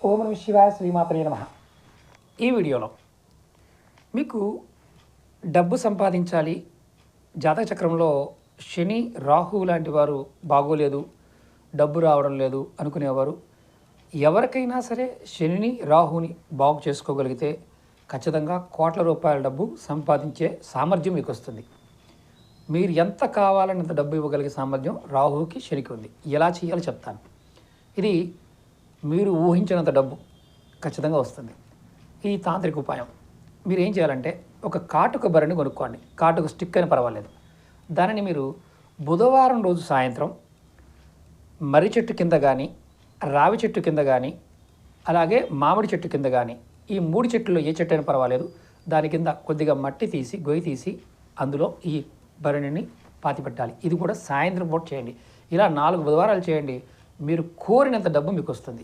ఓం నమః శివాయ శ్రీమాత్రే నమః. ఈ వీడియోలో మీకు డబ్బు సంపాదించాలి, జాతక చక్రంలో శని రాహు లాంటి వారు బాగోలేదు, డబ్బు రావడం లేదు అనుకునేవారు ఎవరికైనా సరే శనిని రాహుని బాగు చేసుకోగలిగితే ఖచ్చితంగా కోట్ల రూపాయల డబ్బు సంపాదించే సామర్థ్యం మీకు వస్తుంది. మీరు ఎంత కావాలన్నంత డబ్బు ఇవ్వగలిగే సామర్థ్యం రాహుకి శనికి ఉంది. ఎలా చేయాలో చెప్తాను. ఇది మీరు ఊహించినంత డబ్బు ఖచ్చితంగా వస్తుంది. ఈ తాంత్రిక ఉపాయం మీరు ఏం చేయాలంటే, ఒక కాటుక బర్రెని కొనుక్కోండి. కాటుక స్టిక్ అయినా పర్వాలేదు. దానిని మీరు బుధవారం రోజు సాయంత్రం మర్రి చెట్టు కింద కానీ, రావి చెట్టు కింద కానీ, అలాగే మామిడి చెట్టు కింద కానీ, ఈ 3 చెట్లలో ఏ చెట్టు అయినా పర్వాలేదు, దాని కింద కొద్దిగా మట్టి తీసి గొయ్యి తీసి అందులో ఈ బర్రెని పాతిపెట్టాలి. ఇది కూడా సాయంత్రం పూట చేయండి. ఇలా 4 బుధవారాలు చేయండి. మీరు కోరినంత డబ్బు మీకు వస్తుంది.